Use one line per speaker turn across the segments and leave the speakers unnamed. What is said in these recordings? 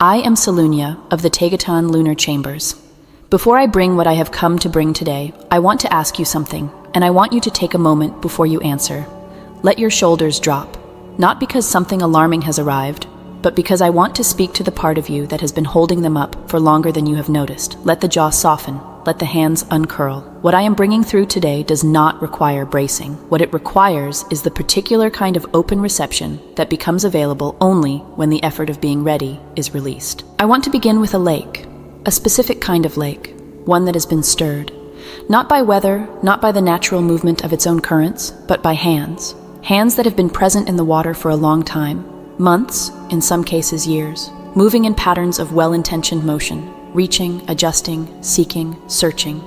I am Selunia of the Taygetan Lunar Chambers. Before I bring what I have come to bring today, I want to ask you something, and I want you to take a moment before you answer. Let your shoulders drop, not because something alarming has arrived, but because I want to speak to the part of you that has been holding them up for longer than you have noticed. Let the jaw soften, let the hands uncurl. What I am bringing through today does not require bracing. What it requires is the particular kind of open reception that becomes available only when the effort of being ready is released. I want to begin with a lake, a specific kind of lake, one that has been stirred. Not by weather, not by the natural movement of its own currents, but by hands. Hands that have been present in the water for a long time, months, in some cases years, moving in patterns of well-intentioned motion, reaching, adjusting, seeking, searching.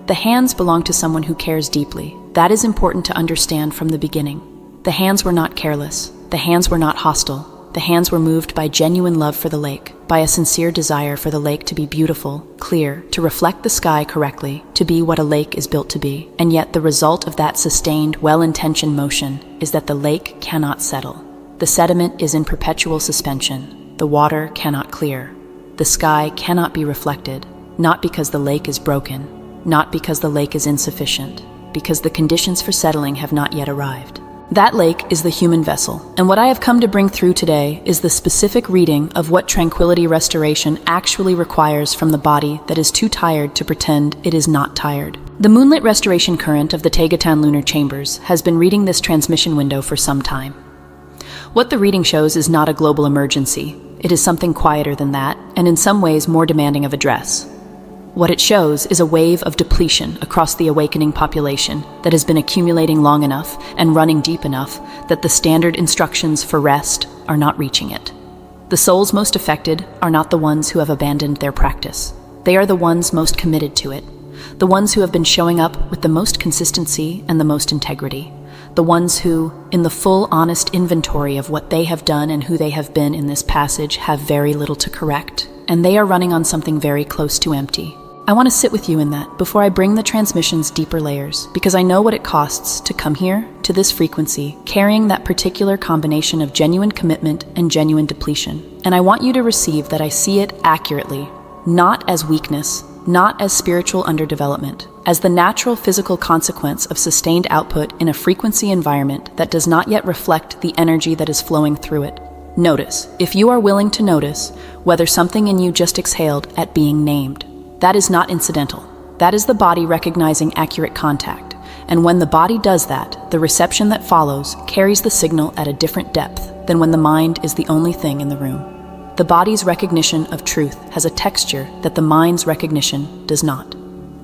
The hands belong to someone who cares deeply. That is important to understand from the beginning. The hands were not careless. The hands were not hostile. The hands were moved by genuine love for the lake, by a sincere desire for the lake to be beautiful, clear, to reflect the sky correctly, to be what a lake is built to be. And yet the result of that sustained, well-intentioned motion is that the lake cannot settle. The sediment is in perpetual suspension. The water cannot clear. The sky cannot be reflected, not because the lake is broken, not because the lake is insufficient, because the conditions for settling have not yet arrived. That lake is the human vessel, and what I have come to bring through today is the specific reading of what tranquility restoration actually requires from the body that is too tired to pretend it is not tired. The Moonlit restoration current of the Taygetan Lunar Chambers has been reading this transmission window for some time. What the reading shows is not a global emergency. It is something quieter than that, and in some ways more demanding of address. What it shows is a wave of depletion across the awakening population that has been accumulating long enough and running deep enough that the standard instructions for rest are not reaching it. The souls most affected are not the ones who have abandoned their practice. They are the ones most committed to it, the ones who have been showing up with the most consistency and the most integrity. The ones who, in the full honest inventory of what they have done and who they have been in this passage, have very little to correct, and they are running on something very close to empty. I want to sit with you in that before I bring the transmission's deeper layers, because I know what it costs to come here, to this frequency, carrying that particular combination of genuine commitment and genuine depletion. And I want you to receive that I see it accurately, not as weakness, not as spiritual underdevelopment, as the natural physical consequence of sustained output in a frequency environment that does not yet reflect the energy that is flowing through it. Notice, if you are willing to notice, whether something in you just exhaled at being named. That is not incidental. That is the body recognizing accurate contact. And when the body does that, the reception that follows carries the signal at a different depth than when the mind is the only thing in the room. The body's recognition of truth has a texture that the mind's recognition does not.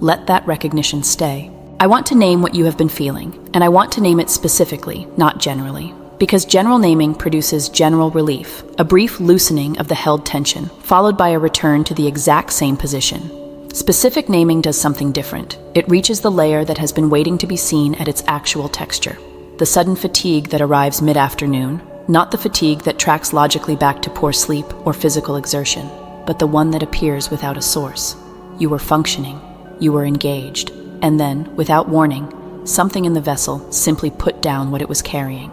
Let that recognition stay. I want to name what you have been feeling, and I want to name it specifically, not generally, because general naming produces general relief, a brief loosening of the held tension, followed by a return to the exact same position. Specific naming does something different. It reaches the layer that has been waiting to be seen at its actual texture. The sudden fatigue that arrives mid-afternoon, not the fatigue that tracks logically back to poor sleep or physical exertion, but the one that appears without a source. You were functioning, you were engaged, and then, without warning, something in the vessel simply put down what it was carrying.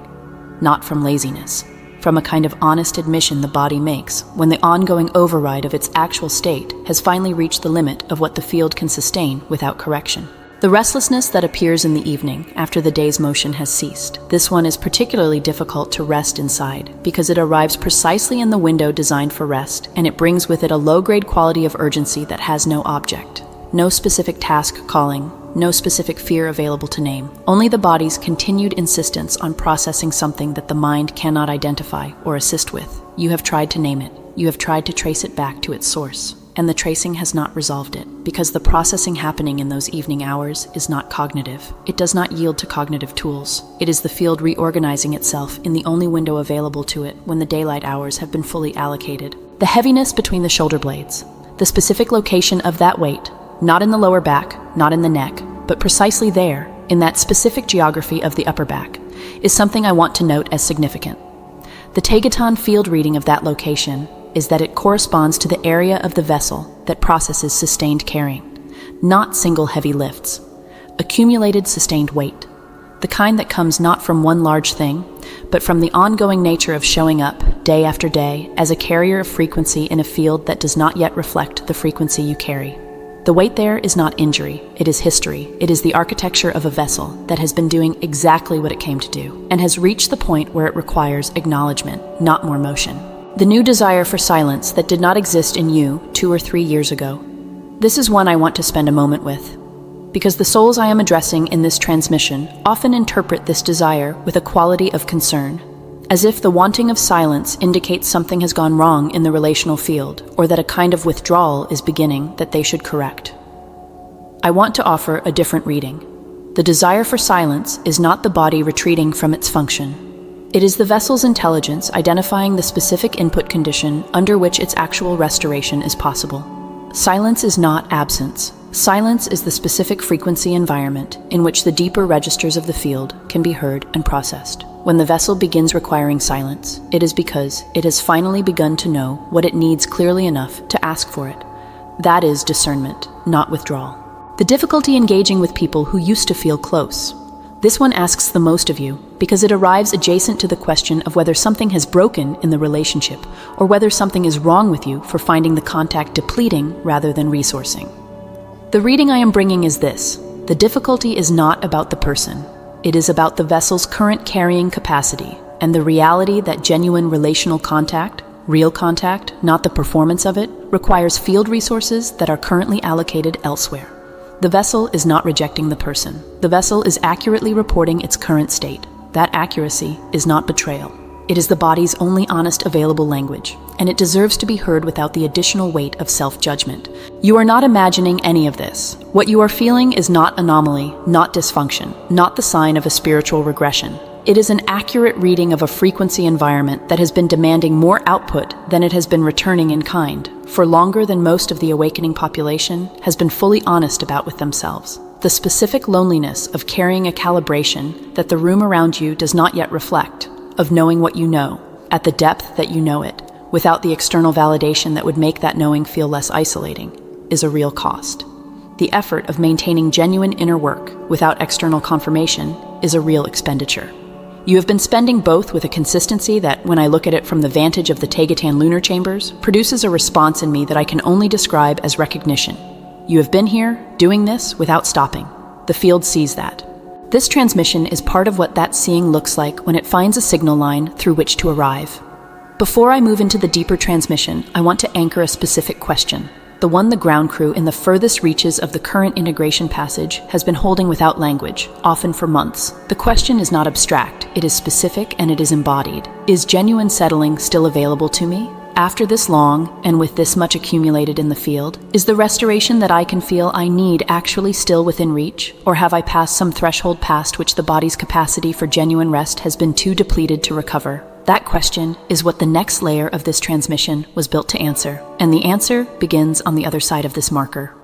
Not from laziness, from a kind of honest admission the body makes when the ongoing override of its actual state has finally reached the limit of what the field can sustain without correction. The restlessness that appears in the evening after the day's motion has ceased. This one is particularly difficult to rest inside because it arrives precisely in the window designed for rest, and it brings with it a low-grade quality of urgency that has no object, no specific task calling, no specific fear available to name, only the body's continued insistence on processing something that the mind cannot identify or assist with. You have tried to name it. You have tried to trace it back to its source. And the tracing has not resolved it, because the processing happening in those evening hours is not cognitive. It does not yield to cognitive tools. It is the field reorganizing itself in the only window available to it when the daylight hours have been fully allocated. The heaviness between the shoulder blades, the specific location of that weight, not in the lower back, not in the neck, but precisely there, in that specific geography of the upper back, is something I want to note as significant. The Taygetan field reading of that location is that it corresponds to the area of the vessel that processes sustained carrying, not single heavy lifts, accumulated sustained weight, the kind that comes not from one large thing, but from the ongoing nature of showing up day after day, as a carrier of frequency in a field that does not yet reflect the frequency you carry. The weight there is not injury, it is history. It is the architecture of a vessel that has been doing exactly what it came to do, and has reached the point where it requires acknowledgement, not more motion. The new desire for silence that did not exist in you 2 or 3 years ago. This is one I want to spend a moment with, because the souls I am addressing in this transmission often interpret this desire with a quality of concern, as if the wanting of silence indicates something has gone wrong in the relational field, or that a kind of withdrawal is beginning that they should correct. I want to offer a different reading. The desire for silence is not the body retreating from its function. It is the vessel's intelligence identifying the specific input condition under which its actual restoration is possible. Silence is not absence. Silence is the specific frequency environment in which the deeper registers of the field can be heard and processed. When the vessel begins requiring silence, it is because it has finally begun to know what it needs clearly enough to ask for it. That is discernment, not withdrawal. The difficulty engaging with people who used to feel close. This one asks the most of you because it arrives adjacent to the question of whether something has broken in the relationship or whether something is wrong with you for finding the contact depleting rather than resourcing. The reading I am bringing is this: the difficulty is not about the person. It is about the vessel's current carrying capacity and the reality that genuine relational contact, real contact, not the performance of it, requires field resources that are currently allocated elsewhere. The vessel is not rejecting the person. The vessel is accurately reporting its current state. That accuracy is not betrayal. It is the body's only honest available language, and it deserves to be heard without the additional weight of self-judgment. You are not imagining any of this. What you are feeling is not anomaly, not dysfunction, not the sign of a spiritual regression. It is an accurate reading of a frequency environment that has been demanding more output than it has been returning in kind, for longer than most of the awakening population has been fully honest about with themselves. The specific loneliness of carrying a calibration that the room around you does not yet reflect, of knowing what you know, at the depth that you know it, without the external validation that would make that knowing feel less isolating, is a real cost. The effort of maintaining genuine inner work without external confirmation is a real expenditure. You have been spending both with a consistency that, when I look at it from the vantage of the Taygetan lunar chambers, produces a response in me that I can only describe as recognition. You have been here, doing this, without stopping. The field sees that. This transmission is part of what that seeing looks like when it finds a signal line through which to arrive. Before I move into the deeper transmission, I want to anchor a specific question, the one the ground crew in the furthest reaches of the current integration passage has been holding without language, often for months. The question is not abstract, it is specific and it is embodied. Is genuine settling still available to me? After this long, and with this much accumulated in the field, is the restoration that I can feel I need actually still within reach? Or have I passed some threshold past which the body's capacity for genuine rest has been too depleted to recover? That question is what the next layer of this transmission was built to answer, and the answer begins on the other side of this marker.